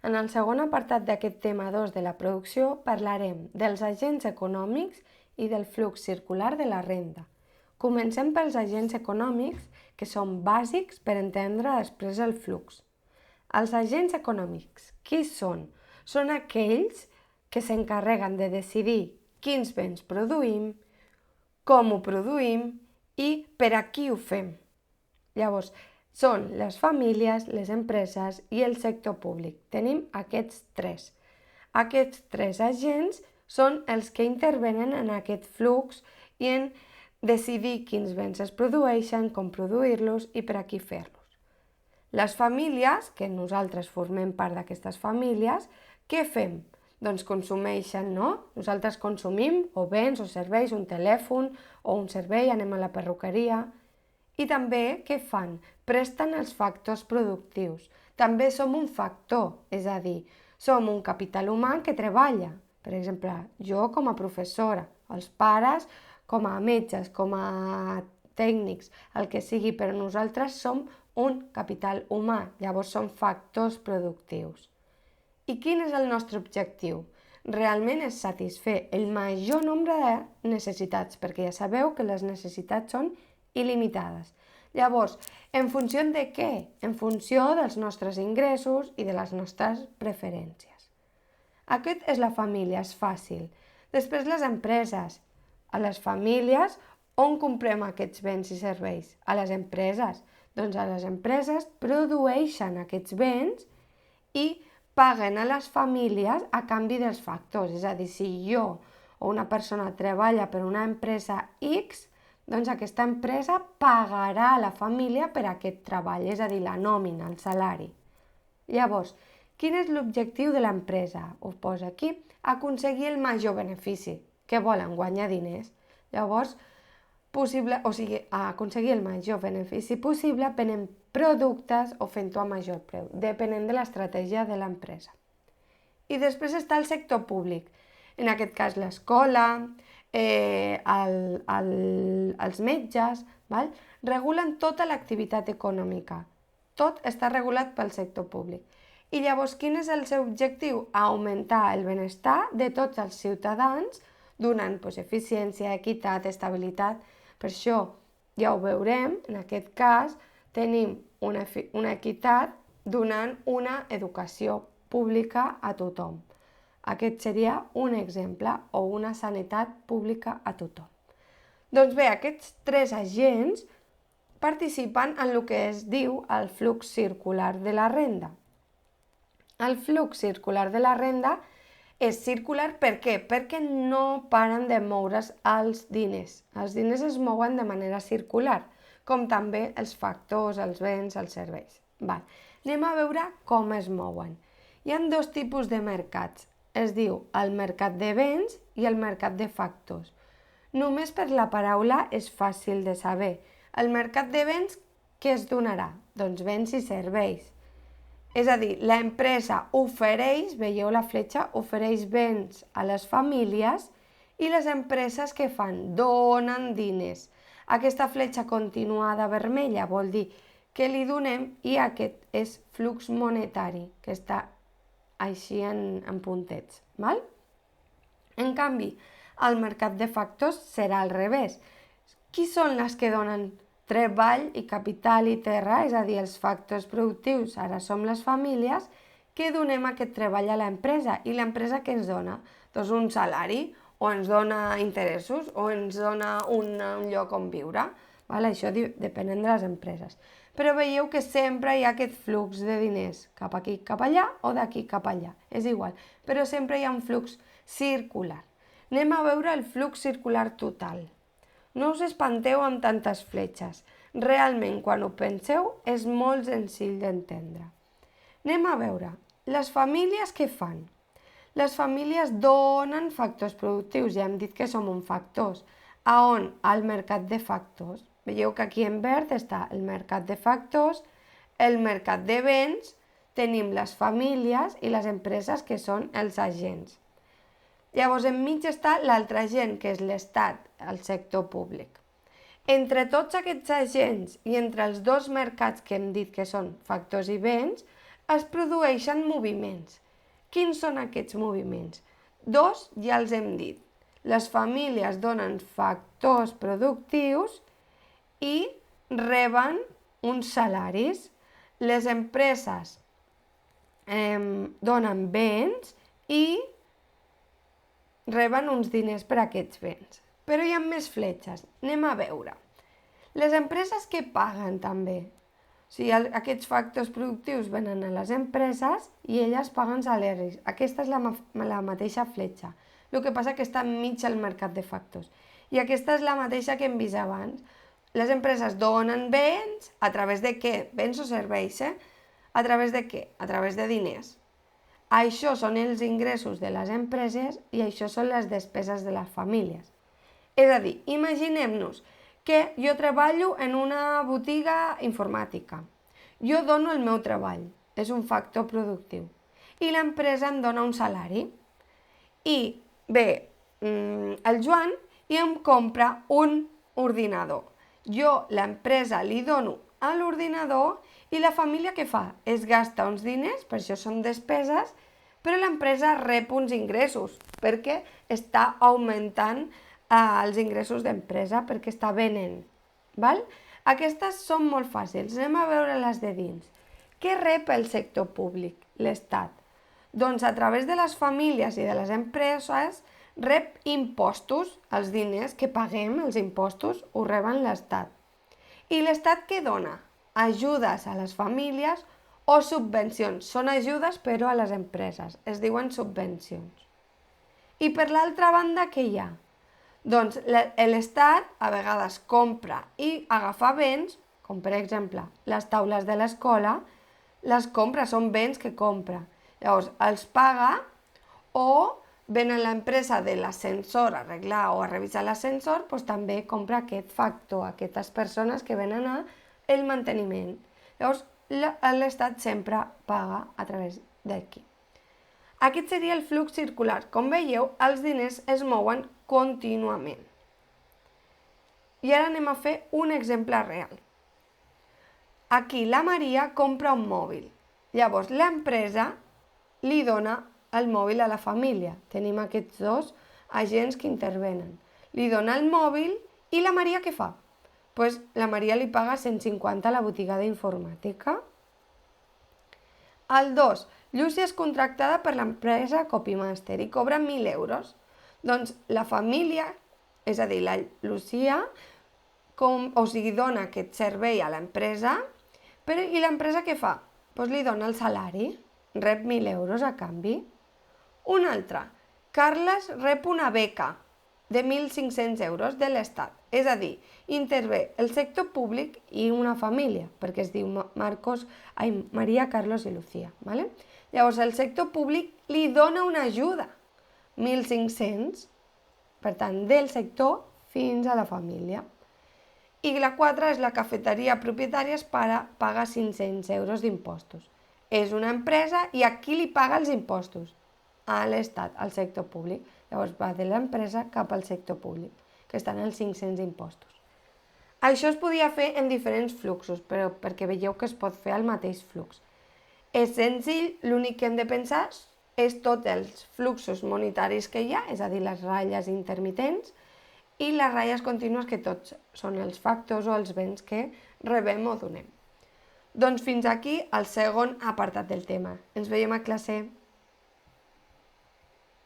En el segon apartat d'aquest tema 2 de la producció parlarem dels agents econòmics i del flux circular de la renda. Comencem pels agents econòmics, que són bàsics per entendre després el flux. Els agents econòmics, qui són? Són aquells que s'encarreguen de decidir quins béns produïm, com ho produïm i per a qui ho fem. Llavors, són les famílies, les empreses i el sector públic. Tenim aquests tres. Aquests tres agents són els que intervenen en aquest flux i en decidir quins béns es produeixen, com produir-los i per a qui fer-los. Les famílies, que nosaltres formem part d'aquestes famílies, què fem? Doncs consumeixen, no? Nosaltres consumim o béns o serveis, un telèfon o un servei, anem a la perruqueria. I també, què fan? Presten els factors productius. També som un factor, és a dir, som un capital humà que treballa. Per exemple, jo com a professora, els pares com a metges, com a tècnics, el que sigui, però nosaltres som un capital humà, llavors som factors productius. I quin és el nostre objectiu? Realment és satisfer el major nombre de necessitats, perquè ja sabeu que les necessitats són il·limitades. Llavors, en funció de què? En funció dels nostres ingressos i de les nostres preferències. Aquest és la família, és fàcil. Després les empreses. A les famílies, on comprem aquests béns i serveis? A les empreses. Doncs a les empreses produeixen aquests béns i paguen a les famílies a canvi dels factors. És a dir, si jo o una persona treballa per una empresa X, doncs aquesta empresa pagarà a la família per aquest treball, és a dir, la nòmina, el salari. Llavors, quin és l'objectiu de l'empresa? Ho posa aquí, aconseguir el major benefici. Què volen? Guanyar diners. Llavors, aconseguir el major benefici possible venent productes o fent-ho a major preu, depenent de l'estratègia de l'empresa. I després està el sector públic, en aquest cas l'escola, els metges, regulen tota l'activitat econòmica. Tot està regulat pel sector públic. I llavors, quin és el seu objectiu? Augmentar el benestar de tots els ciutadans, donant eficiència, equitat, estabilitat. Per això, ja ho veurem, en aquest cas tenim una equitat donant una educació pública a tothom. Aquest seria un exemple, o una sanitat pública a tothom. Doncs bé, aquests tres agents participen en el que es diu el flux circular de la renda. El flux circular de la renda és circular per què? Perquè no paren de moure's els diners. Els diners es mouen de manera circular, com també els factors, els béns, els serveis. Anem a veure com es mouen. Hi ha dos tipus de mercats. Es diu el mercat de béns i el mercat de factors. Només per la paraula és fàcil de saber. El mercat de béns, què es donarà? Doncs béns i serveis. És a dir, l'empresa ofereix, veieu la fletxa, ofereix béns a les famílies i les empreses què fan? Donen diners. Aquesta fletxa continuada vermella vol dir que li donem i aquest és flux monetari, que està així en puntets. En canvi, el mercat de factors serà al revés. Qui són les que donen treball i capital i terra, és a dir, els factors productius? Ara som les famílies que donem aquest treball a l'empresa. I l'empresa què ens dona? Doncs un salari, o ens dona interessos, o ens dona un lloc on viure. Això depenent de les empreses. Però veieu que sempre hi ha aquest flux de diners, cap aquí, cap allà, o d'aquí cap allà. És igual, però sempre hi ha un flux circular. Anem a veure el flux circular total. No us espanteu amb tantes fletxes. Realment, quan ho penseu, és molt senzill d'entendre. Anem a veure. Les famílies què fan? Les famílies donen factors productius. Ja hem dit que som un factors. A on? Al mercat de factors. Veieu que aquí en verd està el mercat de factors, el mercat de béns, tenim les famílies i les empreses que són els agents. Llavors, enmig està l'altre agent, que és l'Estat, el sector públic. Entre tots aquests agents i entre els dos mercats que hem dit que són factors i béns, es produeixen moviments. Quins són aquests moviments? Dos ja els hem dit. Les famílies donen factors productius i reben uns salaris. Les empreses donen béns i reben uns diners per aquests béns. Però hi ha més fletxes. Anem a veure. Les empreses que paguen també. O sigui, aquests factors productius venen a les empreses i elles paguen salaris. Aquesta és la mateixa fletxa. El que passa que està enmig del mercat de factors. I aquesta és la mateixa que hem vist abans. Les empreses donen béns a través de què? Béns o serveis, A través de què? A través de diners. Això són els ingressos de les empreses i això són les despeses de les famílies. És a dir, imaginem-nos que jo treballo en una botiga informàtica. Jo dono el meu treball, és un factor productiu. I l'empresa em dona un salari. I ve el Joan i em compra un ordinador. Jo, l'empresa, li dono a l'ordinador i la família què fa? Es gasta uns diners, per això són despeses, però l'empresa rep uns ingressos perquè està augmentant els ingressos d'empresa, perquè està venent. Val? Aquestes són molt fàcils. Anem a veure les de dins. Què rep el sector públic, l'Estat? Doncs a través de les famílies i de les empreses rep impostos, els diners que paguem, els impostos, ho reben l'Estat. I l'Estat què dona? Ajudes a les famílies o subvencions. Són ajudes però a les empreses. Es diuen subvencions. I per l'altra banda, què hi ha? Doncs l'Estat a vegades compra i agafa béns, com per exemple les taules de l'escola, les compra, són béns que compra. Llavors els paga o ven a l'empresa de l'ascensor a arreglar o a revisar l'ascensor, doncs també compra aquest factor, aquestes persones que venen a el manteniment. Llavors l'Estat sempre paga a través d'aquí. Aquest seria el flux circular. Com veieu, els diners es mouen contínuament. I ara anem a fer un exemple real. Aquí la Maria compra un mòbil. Llavors l'empresa li dona el mòbil a la família. Tenim aquests dos agents que intervenen. Li dona el mòbil i la Maria què fa? Doncs la Maria li paga 150 a la botiga d'informàtica. El 2. Llúcia és contractada per l'empresa Copymaster i cobra 1.000 euros. Doncs la família, és a dir, la Lucía, dona aquest servei a l'empresa, i l'empresa què fa? Doncs li dona el salari, rep 1.000 euros a canvi. Un altre, Carles rep una beca de 1.500 euros de l'Estat, és a dir, intervé el sector públic i una família, perquè es diu Maria, Carlos i Lucía. ¿Vale? Llavors el sector públic li dona una ajuda, 1.500, per tant, del sector fins a la família. I la 4 és la cafeteria propietària paga 500 euros d'impostos. És una empresa i a qui li paga els impostos? A l'Estat, al sector públic. Llavors va de l'empresa cap al sector públic, que estan els 500 impostos. Això es podia fer en diferents fluxos, però perquè veieu que es pot fer el mateix flux. És senzill, l'únic que hem de pensar és tots els fluxos monetaris que hi ha, és a dir, les ratlles intermitents, i les ratlles contínues, que tots són els factors o els béns que rebem o donem. Doncs fins aquí el segon apartat del tema. Ens veiem a classe.